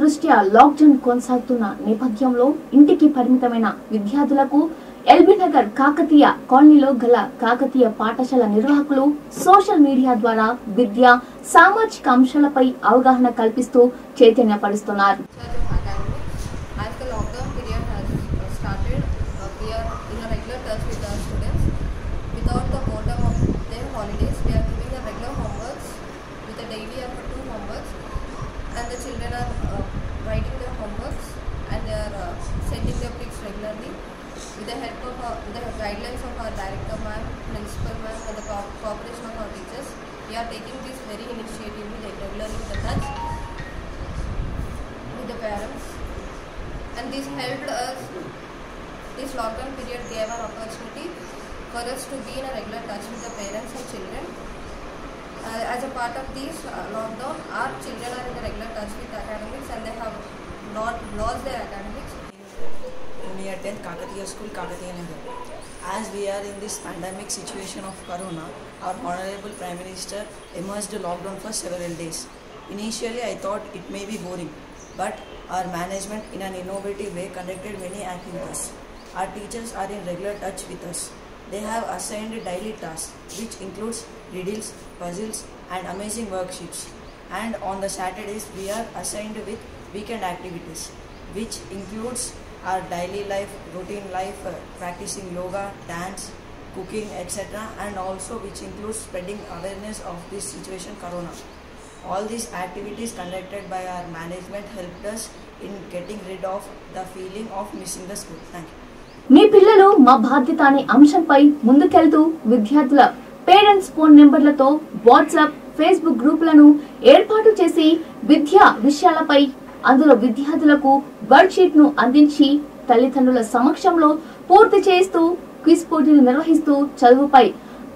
దృష్ట్యా లాక్డౌన్ కొనసాగుతున్న నేపథ్యంలో ఇంటికి పరిమితమైన విద్యార్థులకు ఎల్బీ నగర్ కాకతీయ కాలనీలో గల కాకతీయ పాఠశాల నిర్వాహకులు సోషల్ మీడియా ద్వారా విద్య సామాజిక అంశాలపై అవగాహన కల్పిస్తూ చైతన్యపరుస్తున్నారు. And the children are writing their homeworks and they are sending their pics regularly with the help of the guidelines of our director ma'am, principal ma'am and the cooperation of our teachers. We are taking this very initiatively regularly with the touch with the parents, and this helped us. This lockdown period gave an opportunity for us to be in a regular touch with the parents and children. As a part of this lockdown, our children are in the regular touch with academics and they have not lost their academics. We attend Kakatiya School, Kakatiya Nagar. As we are in this pandemic situation of Corona, our Honorable Prime Minister emerged the lockdown for several days. Initially, I thought it may be boring, but our management in an innovative way conducted many activities. Our teachers are in regular touch with us. They have assigned daily tasks, which includes riddles, puzzles, and amazing worksheets. And on the Saturdays, we are assigned with weekend activities, which includes our daily life, routine life, practicing yoga, dance, cooking, etc. And also which includes spreading awareness of this situation, Corona. All these activities conducted by our management helped us in getting rid of the feeling of missing the school. Thank you. మీ పిల్లలు మా బాధ్యత అనే అంశంపై ముందుకెళ్తూ విద్యార్థుల parents phone నెంబర్లతో WhatsApp, Facebook గ్రూపులను ఏర్పాటు చేసి విద్యా విషయాలపై అందులో విద్యార్థులకు వర్క్షీట్ ను అందించి తల్లిదండ్రుల సమక్షంలో పూర్తి చేస్తూ క్విజ్ పోటీలు నిర్వహిస్తూ చదువుపై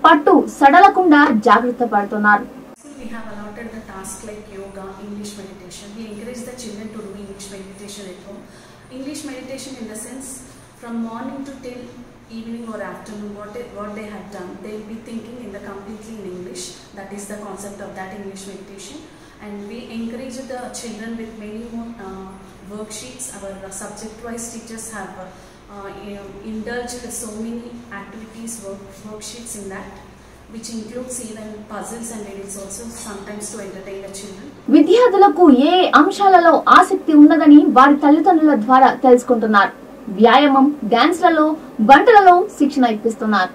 పట్టు సడలకుండా జాగ్రత్త పడుతున్నారు. We have allotted the tasks like yoga, English meditation. We encourage the children to do English meditation at home. English meditation in the sense from morning to till evening or afternoon, what they have done, they will be thinking in the completely in English. That is the concept of that English meditation. And we encourage the children with many more worksheets. Our subject-wise teachers have indulged so many activities, worksheets in that, which includes even puzzles and riddles also sometimes to entertain the children. విద్యార్థులకు ఏ అంశాలలో ఆసక్తి ఉన్నదని వారి తల్లిదండ్రుల ద్వారా తెలుసుకుంటున్నారు. వ్యాయామం, డాన్స్లలో, వంటలలో శిక్షణ ఇప్పిస్తున్నారు.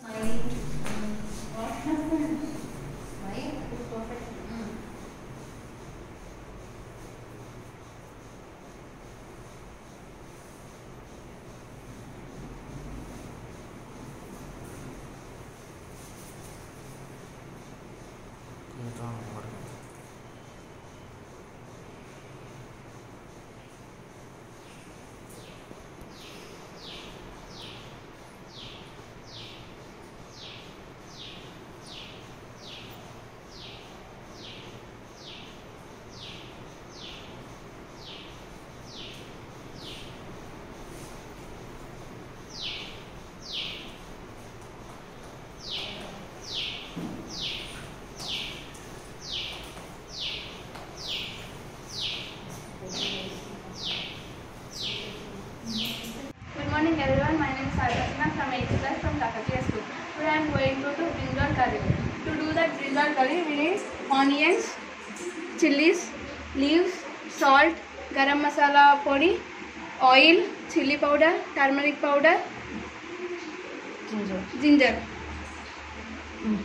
Good morning everyone, my name is Sarvasna from 8th class from Kakatiya School. Today I am going to do brinjal curry. To do that brinjal curry we need onions, chilies, leaves, salt, garam masala podi, oil, chili powder, turmeric powder, ginger.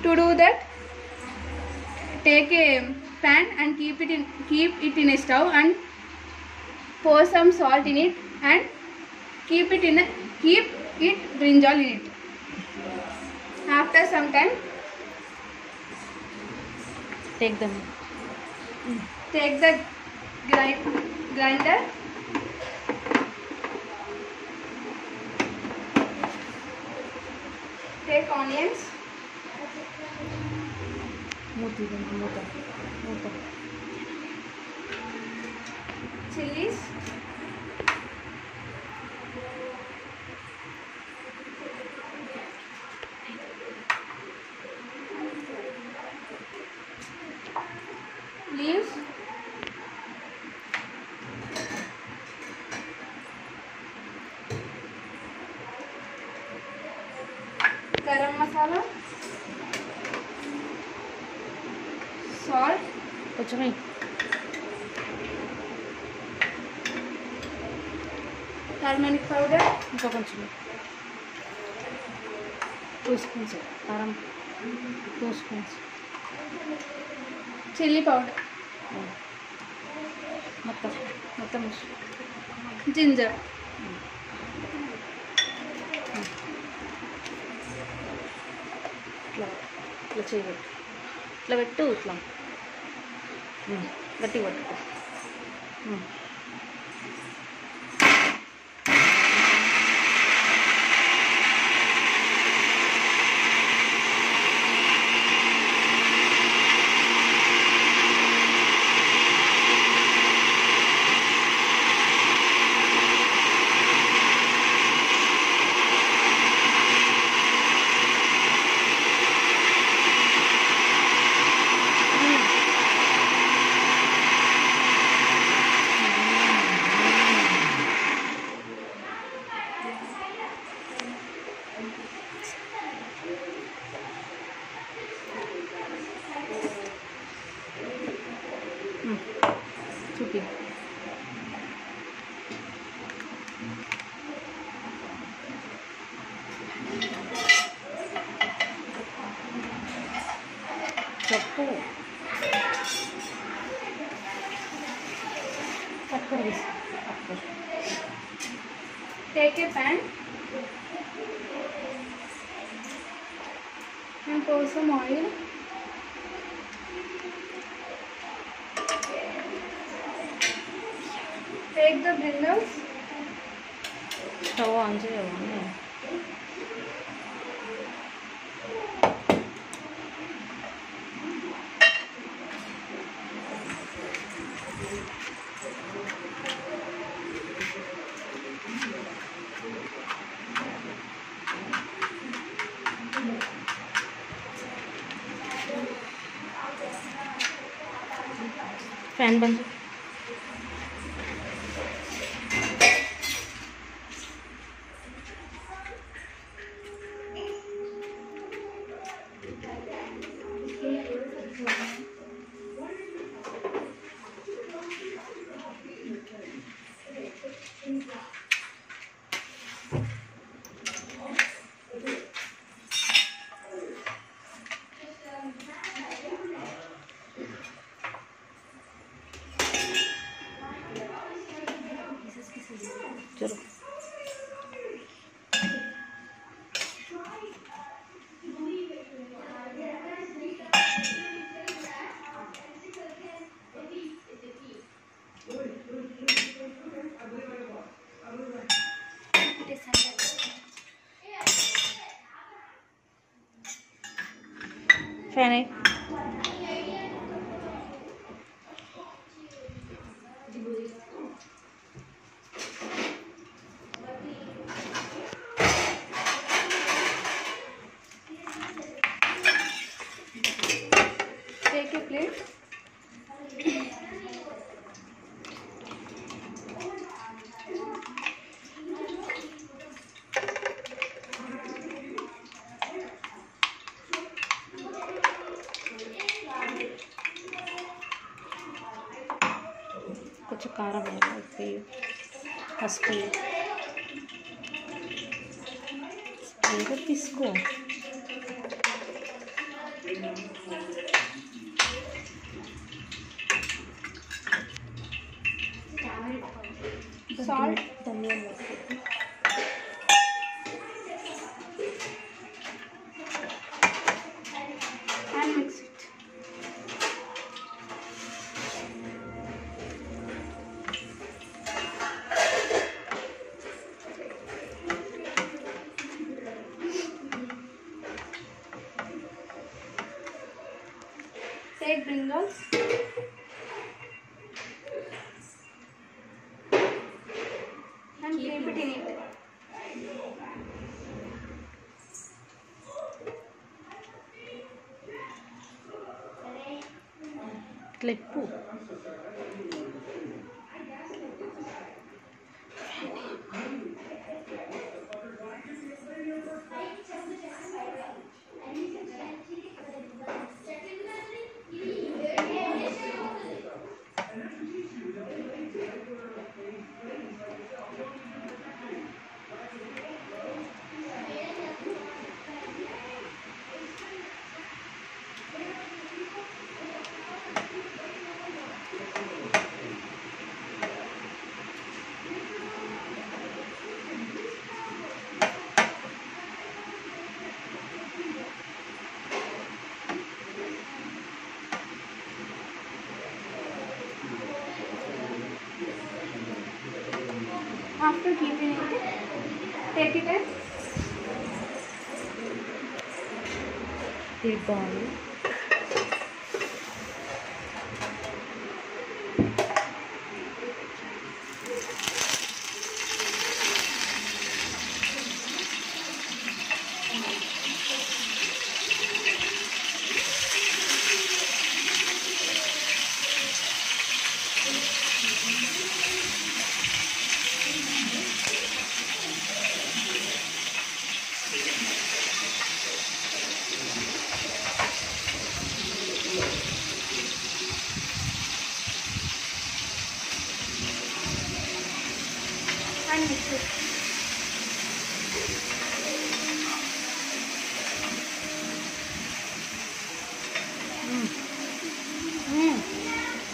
To do that, take a pan and keep it in a stove and pour some salt in it and keep it brinjal in it. After some time, take the grinder, take onions, chilies, leaves, garam masala, salt, కొంచెం turmeric powder, ఇంకా కొంచెం 2 spoons కారం, 2 spoons chilli powder, మొత్తం మొత్తం ginger, ఇట్లా ఇట్లా చేయబెట్టు, ఇట్లా పెట్టు, ఇట్లా గట్టిగా పట్టుకో. చూపి. చెప్పు. చక్కెర వేసి take a pan and pour some oil. Take the brinjals, stove on చేయవా? ఫ్యాన్ బంద్. चलो फैन है take a plate, कुछ कारा पसु తీసుకో salt, ధనియాలు and mix it. Take brinjals and keep it in it. Clip after keeping it, take it as deep bowl. and mix it.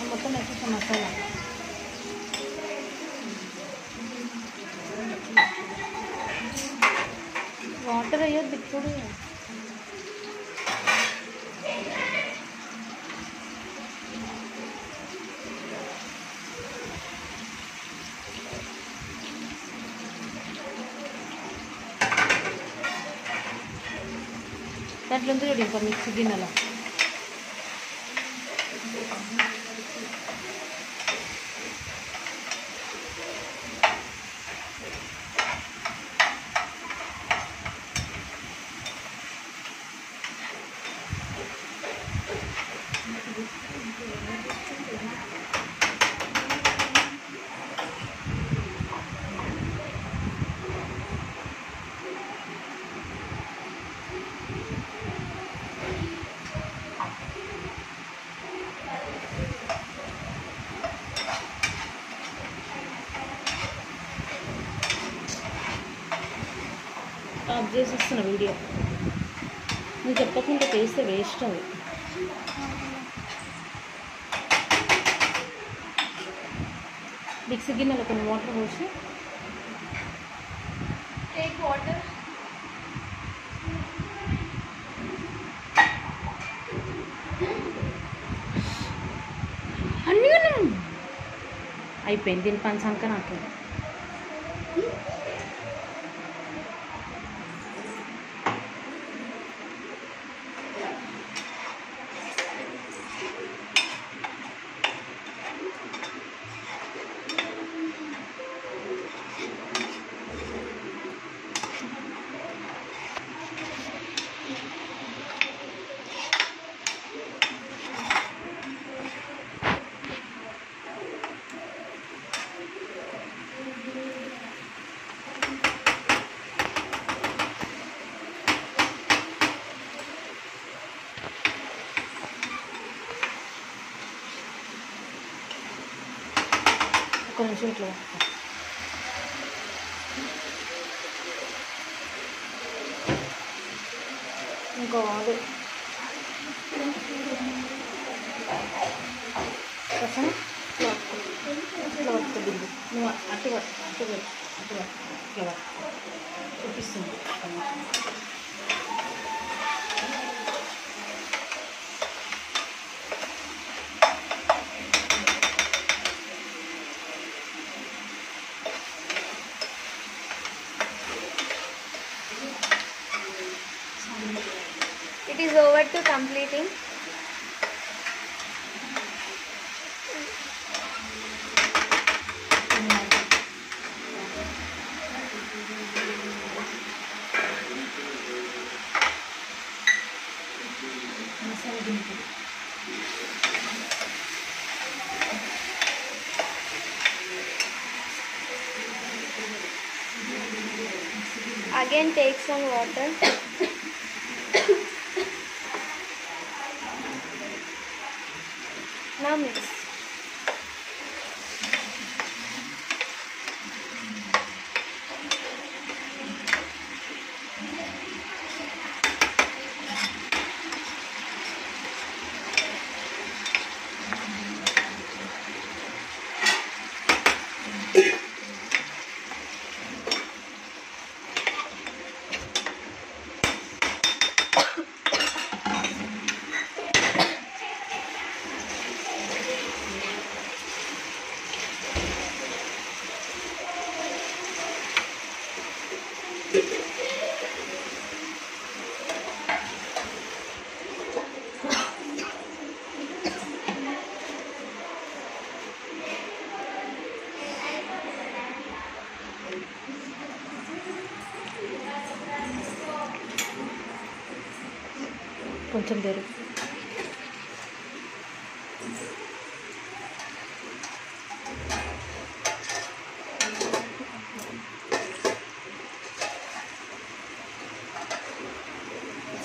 మొత్తం వచ్చేసి మసాలా వాటర్ అయ్యొద్దు ఇప్పుడు. దాంట్లో ఉంది చూడు ఇంకా మిక్సీ గిన్నెలో. ఆఫ్ చేసేస్తున్న వీడియో. నువ్వు చెప్పకుండా చేస్తే వేస్ట్ అవి. మిక్సీ గిన్నెలో కొన్ని వాటర్ పోసి Take water. అన్నీ అయిపోయింది. దీని పంచాంక నాకు ఒక నిమిషం ఇట్లా ఇంకో అది కోసం ఇట్లా పట్టుకోద్దు. నువ్వు అట్టుగా అట్టుగా అట్టుగా ఇట్లా చూపిస్తుంది. It is over to completing. Again take some water. Now mix. కొంచెం దేరు.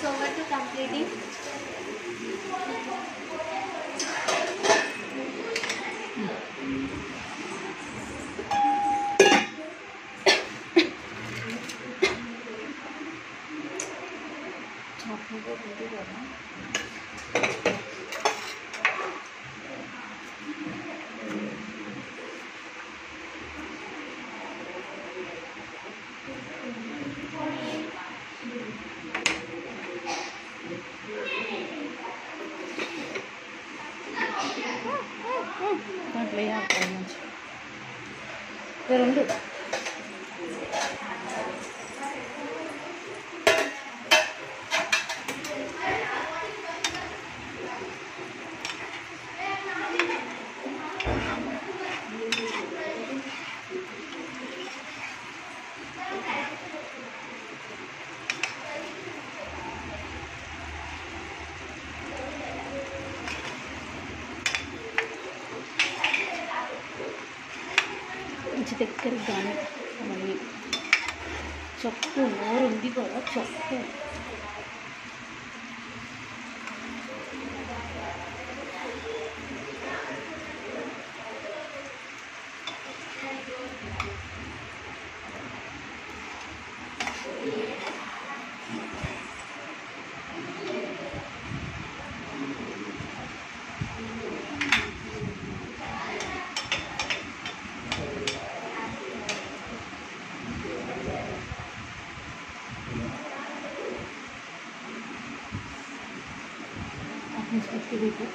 So over to completing. దాంట్లో మంచి రెండు మంచి దగ్గరికి కానీ మళ్ళీ చెప్పు నోరు ఉంది కదా చెప్పు. Gitu.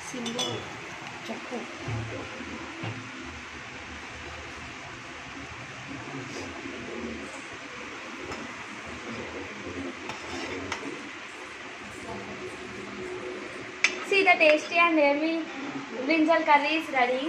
Simbol cukup. See, the tasty and yummy brinjal curry is ready.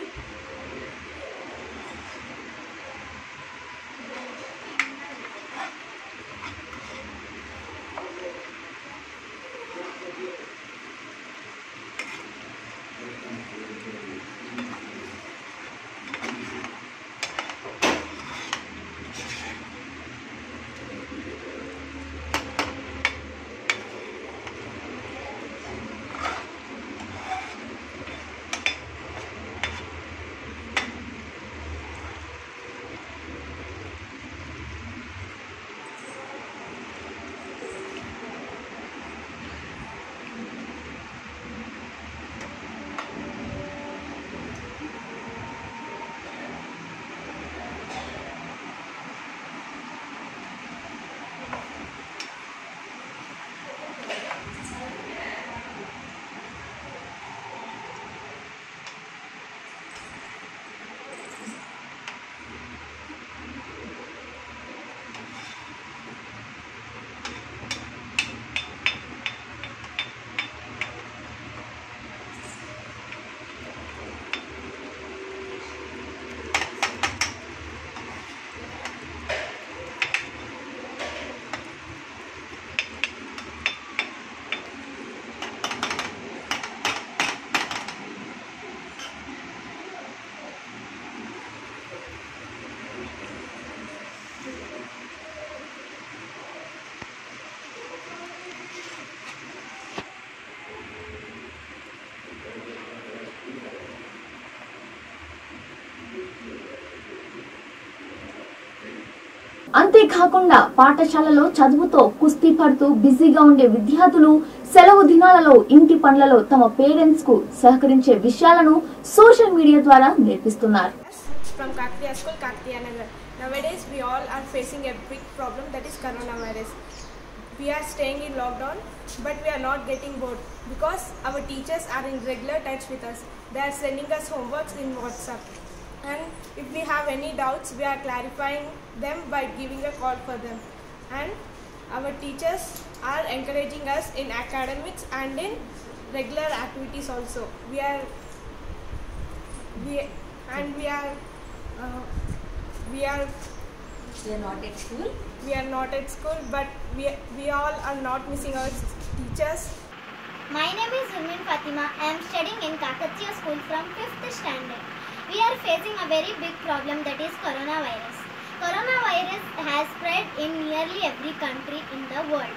అంతేకాకుండా పాఠశాలలో చదువుతో కుస్తీ పడుతూ బిజీగా ఉండే విద్యార్థులు సెలవు దినాలలో ఇంటి పనులలో తమ పేరెంట్స్ కు సహకరించే విషయాలను సోషల్ మీడియా ద్వారా నేర్పిస్తున్నారు. From Kakatiya School, Kakatiya Nagar. Nowadays we all are facing a big problem, that is coronavirus. We are staying in lockdown, but we are not getting bored because our teachers are in regular touch with us. They are sending us homeworks in WhatsApp. And if we have any doubts, we are clarifying them by giving a call for them. And our teachers are encouraging us in academics and in regular activities also. We are not at school. We are not at school, but we all are not missing our teachers. My name is Urmin Fatima. I am studying in Kakatiya School from 5th standard. We are facing a very big problem, that is coronavirus. Coronavirus has spread in nearly every country in the world.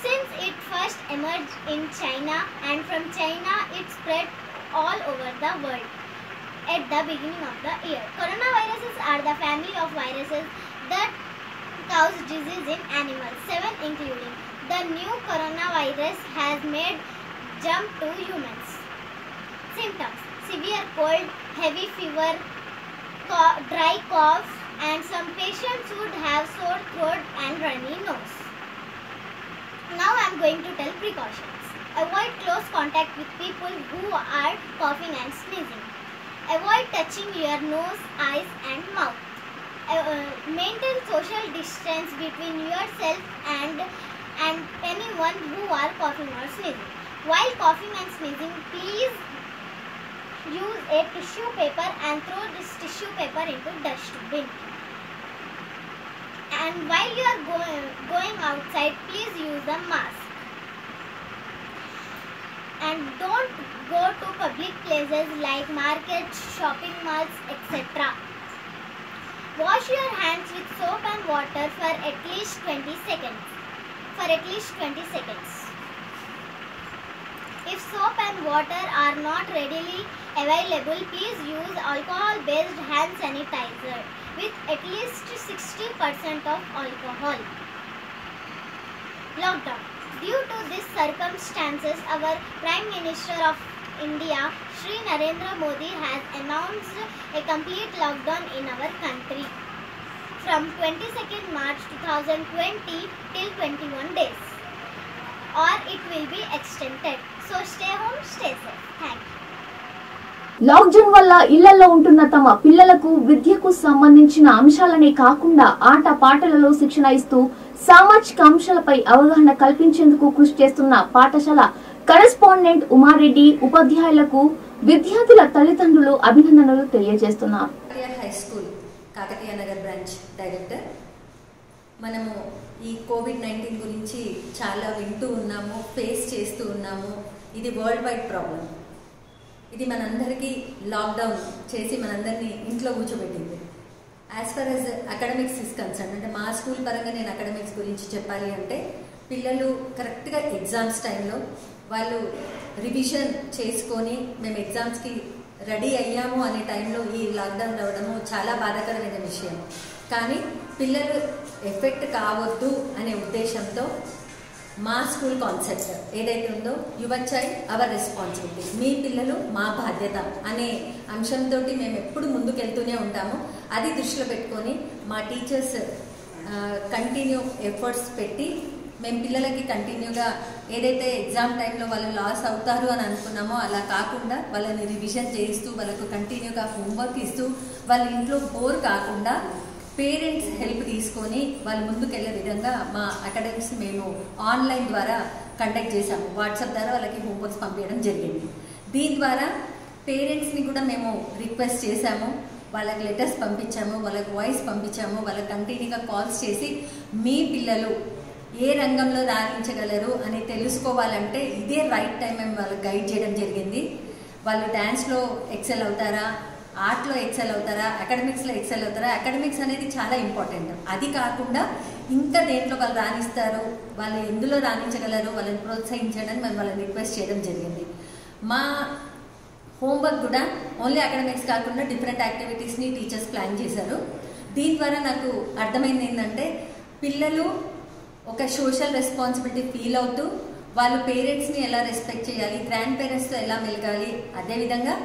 Since it first emerged in China, and from China it spread all over the world at the beginning of the year. Coronaviruses are the family of viruses that cause disease in animals, 7 including. The new coronavirus has made jump to humans. Symptoms: severe cold, heavy fever, dry cough, and some patients would have sore throat and runny nose. Now I am going to tell precautions. Avoid close contact with people who are coughing and sneezing. Avoid touching your nose, eyes and mouth. Maintain social distance between yourself and anyone who are coughing or sneezing. While coughing and sneezing, please use a tissue paper and throw this tissue paper into dustbin. And while you are going outside, please use a mask. And don't go to public places like markets, shopping malls, etc. Wash your hands with soap and water for at least 20 seconds. If soap and water are not readily available, please use alcohol-based hand sanitizer with at least 60% of alcohol. Lockdown. Due to these circumstances, our Prime Minister of India, Shri Narendra Modi, has announced a complete lockdown in our country from 22nd March 2020 till 21 days, or it will be extended. So stay home, stay safe. Thank you. Lockdown వల్ల ఇళ్లలో ఉంటున్న తమ పిల్లలకు విద్యకు సంబంధించిన అంశాలనే కాకుండా ఆట పాటలలో శిక్షణ ఇస్తూ సామాజిక అంశాలపై అవగాహన కల్పించేందుకు కృషి చేస్తున్న పాఠశాల కరెస్పాండెంట్ ఉమారెడ్డి ఉపాధ్యాయులకు విద్యార్థుల తల్లిదండ్రులు అభినందనలు తెలియజేస్తున్నారు. High school Kakatiya Nagar branch director. మనము ఈ కోవిడ్-19 గురించి చాలా వింటూ ఉన్నాము, ఫేస్ చేస్తూ ఉన్నాము. ఇది వరల్డ్ వైడ్ ప్రాబ్లం. ఇది మనందరికీ లాక్డౌన్ చేసి మనందరినీ ఇంట్లో కూర్చోబెట్టింది. As far as academics is concern, అంటే మా స్కూల్ పరంగా నేను అకాడమిక్స్ గురించి చెప్పాలి అంటే, పిల్లలు కరెక్ట్గా ఎగ్జామ్స్ టైంలో వాళ్ళు రివిజన్ చేసుకొని మేము ఎగ్జామ్స్కి రెడీ అయ్యాము అనే టైంలో ఈ లాక్డౌన్ రావడము చాలా బాధాకరమైన విషయం. కానీ పిల్లలు ఎఫెక్ట్ కావద్దు అనే ఉద్దేశంతో మా స్కూల్ కాన్సెప్ట్ ఏదైతే ఉందో, యువర్ చైల్డ్ అవర్ రెస్పాన్సిబిలిటీ, మీ పిల్లలు మా బాధ్యత అనే అంశంతో మేము ఎప్పుడు ముందుకెళ్తూనే ఉంటాము. అది దృష్టిలో పెట్టుకొని మా టీచర్స్ కంటిన్యూ ఎఫర్ట్స్ పెట్టి మేము పిల్లలకి కంటిన్యూగా ఏదైతే ఎగ్జామ్ టైంలో వాళ్ళు లాస్ అవుతారు అని అనుకున్నామో అలా కాకుండా వాళ్ళని రివిజన్ చేయిస్తూ వాళ్ళకు కంటిన్యూగా హోంవర్క్ ఇస్తూ వాళ్ళ ఇంట్లో బోర్ కాకుండా పేరెంట్స్ హెల్ప్ తీసుకొని వాళ్ళు ముందుకెళ్లే విధంగా మా అకాడమిక్స్ మేము ఆన్లైన్ ద్వారా కండక్ట్ చేశాము. వాట్సాప్ ద్వారా వాళ్ళకి హోంవర్క్స్ పంపించడం జరిగింది. దీని ద్వారా పేరెంట్స్ని కూడా మేము రిక్వెస్ట్ చేశాము, వాళ్ళకి లెటర్స్ పంపించాము, వాళ్ళకి వాయిస్ పంపించాము, వాళ్ళకి కంటిన్యూగా కాల్స్ చేసి మీ పిల్లలు ఏ రంగంలో రాణించగలరు అని తెలుసుకోవాలంటే ఇదే రైట్ టైం మేము వాళ్ళకి గైడ్ చేయడం జరిగింది. వాళ్ళు డ్యాన్స్లో ఎక్సెల్ అవుతారా, ఆర్ట్లో ఎక్సెల్ అవుతారా, అకాడమిక్స్లో ఎక్సెల్ అవుతారా. అకాడమిక్స్ అనేది చాలా ఇంపార్టెంట్. అది కాకుండా ఇంకా దేంట్లో వాళ్ళు రాణిస్తారు, వాళ్ళు ఎందులో రాణించగలరు, వాళ్ళని ప్రోత్సహించడానికి మేము వాళ్ళని రిక్వెస్ట్ చేయడం జరిగింది. మా హోంవర్క్ కూడా ఓన్లీ అకాడమిక్స్ కాకుండా డిఫరెంట్ యాక్టివిటీస్ని టీచర్స్ ప్లాన్ చేశారు. దీని ద్వారా నాకు అర్థమైంది ఏంటంటే, పిల్లలు ఒక సోషల్ రెస్పాన్సిబిలిటీ ఫీల్ అవుతూ వాళ్ళు పేరెంట్స్ని ఎలా రెస్పెక్ట్ చేయాలి, గ్రాండ్ పేరెంట్స్తో ఎలా మెలగాలి, అదేవిధంగా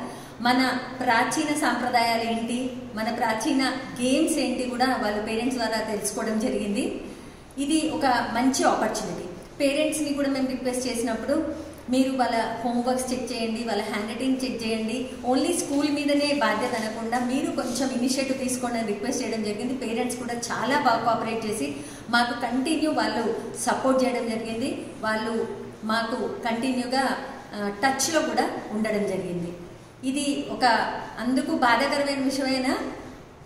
మన ప్రాచీన సాంప్రదాయాలు ఏంటి, మన ప్రాచీన గేమ్స్ ఏంటి కూడా వాళ్ళ పేరెంట్స్ ద్వారా తెలుసుకోవడం జరిగింది. ఇది ఒక మంచి ఆపర్చునిటీ. పేరెంట్స్ని కూడా మేము రిక్వెస్ట్ చేసినప్పుడు మీరు వాళ్ళ హోంవర్క్స్ చెక్ చేయండి, వాళ్ళ హ్యాండ్ రైటింగ్ చెక్ చేయండి. ఓన్లీ స్కూల్ మీదనే బాధ్యత అనకుండా మీరు కొంచెం ఇనిషియేటివ్ తీసుకోండి అని రిక్వెస్ట్ చేయడం జరిగింది. పేరెంట్స్ కూడా చాలా బాగా కోఆపరేట్ చేసి మాకు కంటిన్యూ వాళ్ళు సపోర్ట్ చేయడం జరిగింది. వాళ్ళు మాకు కంటిన్యూగా టచ్లో కూడా ఉండడం జరిగింది. ఇది ఒక అందుకు బాధాకరమైన విషయమైన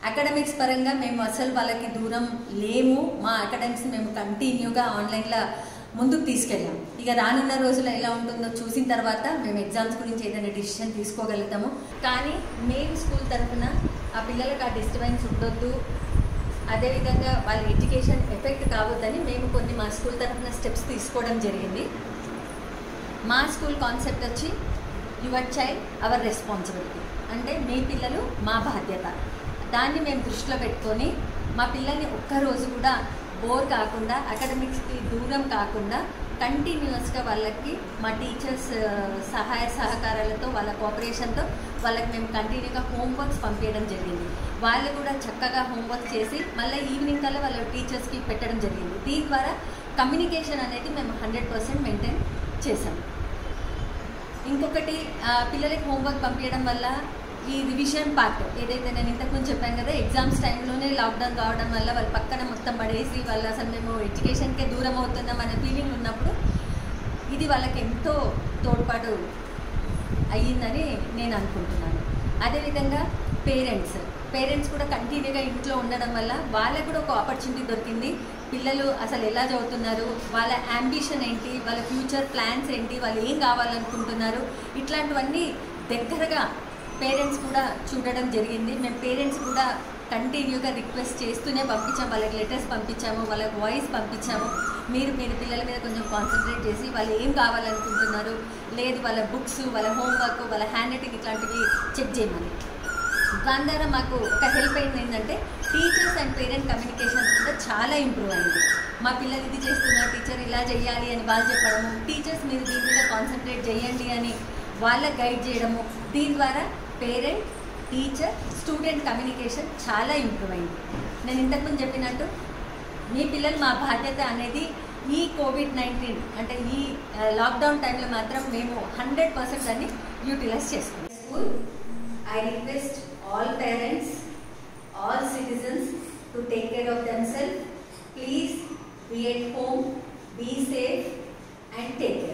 అకాడమిక్స్ పరంగా మేము అసలు వాళ్ళకి దూరం లేము. మా అకాడమిక్స్ మేము కంటిన్యూగా ఆన్లైన్లో ముందుకు తీసుకెళ్ళాం. ఇక రానున్న రోజుల్లో ఎలా ఉంటుందో చూసిన తర్వాత మేము ఎగ్జామ్స్ గురించి ఏదైనా డిసిషన్ తీసుకోగలుగుతాము. కానీ మేము స్కూల్ తరఫున ఆ పిల్లలకు ఆ డిస్టర్బెన్స్ ఉండొద్దు, అదేవిధంగా వాళ్ళ ఎడ్యుకేషన్ ఎఫెక్ట్ కావద్దని మేము కొన్ని మా స్కూల్ తరఫున స్టెప్స్ తీసుకోవడం జరిగింది. మా స్కూల్ కాన్సెప్ట్ వచ్చి యువర్ చైల్డ్ అవర్ రెస్పాన్సిబిలిటీ, అంటే మీ పిల్లలు మా బాధ్యత. దాన్ని మేము దృష్టిలో పెట్టుకొని మా పిల్లల్ని ఒక్కరోజు కూడా బోర్ కాకుండా, అకాడమిక్స్కి దూరం కాకుండా కంటిన్యూస్గా వాళ్ళకి మా టీచర్స్ సహాయ సహకారాలతో, వాళ్ళ కోఆపరేషన్తో వాళ్ళకి మేము కంటిన్యూగా హోంవర్క్స్ పంపించడం జరిగింది. వాళ్ళు కూడా చక్కగా హోంవర్క్ చేసి మళ్ళీ ఈవినింగ్ కల్లా వాళ్ళ టీచర్స్కి పెట్టడం జరిగింది. దీని ద్వారా కమ్యూనికేషన్ అనేది మేము 100% మెయింటైన్ చేసాం. ఇంకొకటి పిల్లలకి హోంవర్క్ పంపించడం వల్ల ఈ రివిజన్ పార్ట్ ఏదైతే నేను ఇంతకుముందు చెప్పాను కదా, ఎగ్జామ్స్ టైంలోనే లాక్డౌన్ కావడం వల్ల వాళ్ళు పక్కన మొత్తం పడేసి వాళ్ళు అసలు మేము ఎడ్యుకేషన్కే దూరం అవుతున్నాం అనే ఫీలింగ్ ఉన్నప్పుడు ఇది వాళ్ళకి ఎంతో తోడ్పాటు అయ్యిందని నేను అనుకుంటున్నాను. అదేవిధంగా పేరెంట్స్ కూడా కంటిన్యూగా ఇంట్లో ఉండడం వల్ల వాళ్ళకు కూడా ఒక ఆపర్చునిటీ దొరికింది. పిల్లలు అసలు ఎలా చదువుతున్నారు, వాళ్ళ అంబిషన్ ఏంటి, వాళ్ళ ఫ్యూచర్ ప్లాన్స్ ఏంటి, వాళ్ళు ఏం కావాలనుకుంటున్నారు, ఇట్లాంటివన్నీ దగ్గరగా పేరెంట్స్ కూడా చూడడం జరిగింది. మేము పేరెంట్స్ కూడా కంటిన్యూగా రిక్వెస్ట్ చేస్తూనే పంపించాము. వాళ్ళకి లెటర్స్ పంపించాము, వాళ్ళకి వాయిస్ పంపించాము. మీరు పిల్లల మీద కొంచెం కాన్సన్ట్రేట్ చేసి వాళ్ళు ఏం కావాలనుకుంటున్నారు, లేదు వాళ్ళ బుక్స్, వాళ్ళ హోంవర్క్, వాళ్ళ హ్యాండ్ రైటింగ్ ఇట్లాంటివి చెక్ చేయమని. దాని ద్వారా మాకు ఒక హెల్ప్ అయింది ఏంటంటే టీచర్స్ అండ్ పేరెంట్ కమ్యూనికేషన్ కూడా చాలా ఇంప్రూవ్ అయింది. మా పిల్లలు ఇది చేస్తున్నారు, టీచర్ ఇలా చేయాలి అని వాళ్ళు చెప్పడము, టీచర్స్ మీరు దీని మీద కాన్సన్ట్రేట్ చేయండి అని వాళ్ళకి గైడ్ చేయడము. దీని ద్వారా పేరెంట్, టీచర్, స్టూడెంట్ కమ్యూనికేషన్ చాలా ఇంప్రూవ్ అయింది. నేను ఇంతకుముందు చెప్పినట్టు మీ పిల్లలు మా బాధ్యత అనేది ఈ కోవిడ్-19 అంటే ఈ లాక్డౌన్ టైంలో మాత్రం మేము 100% దాన్ని యూటిలైజ్ చేసుకున్నాం. School I request all parents, all citizens to take care of themselves. Please be at home, be safe and take care.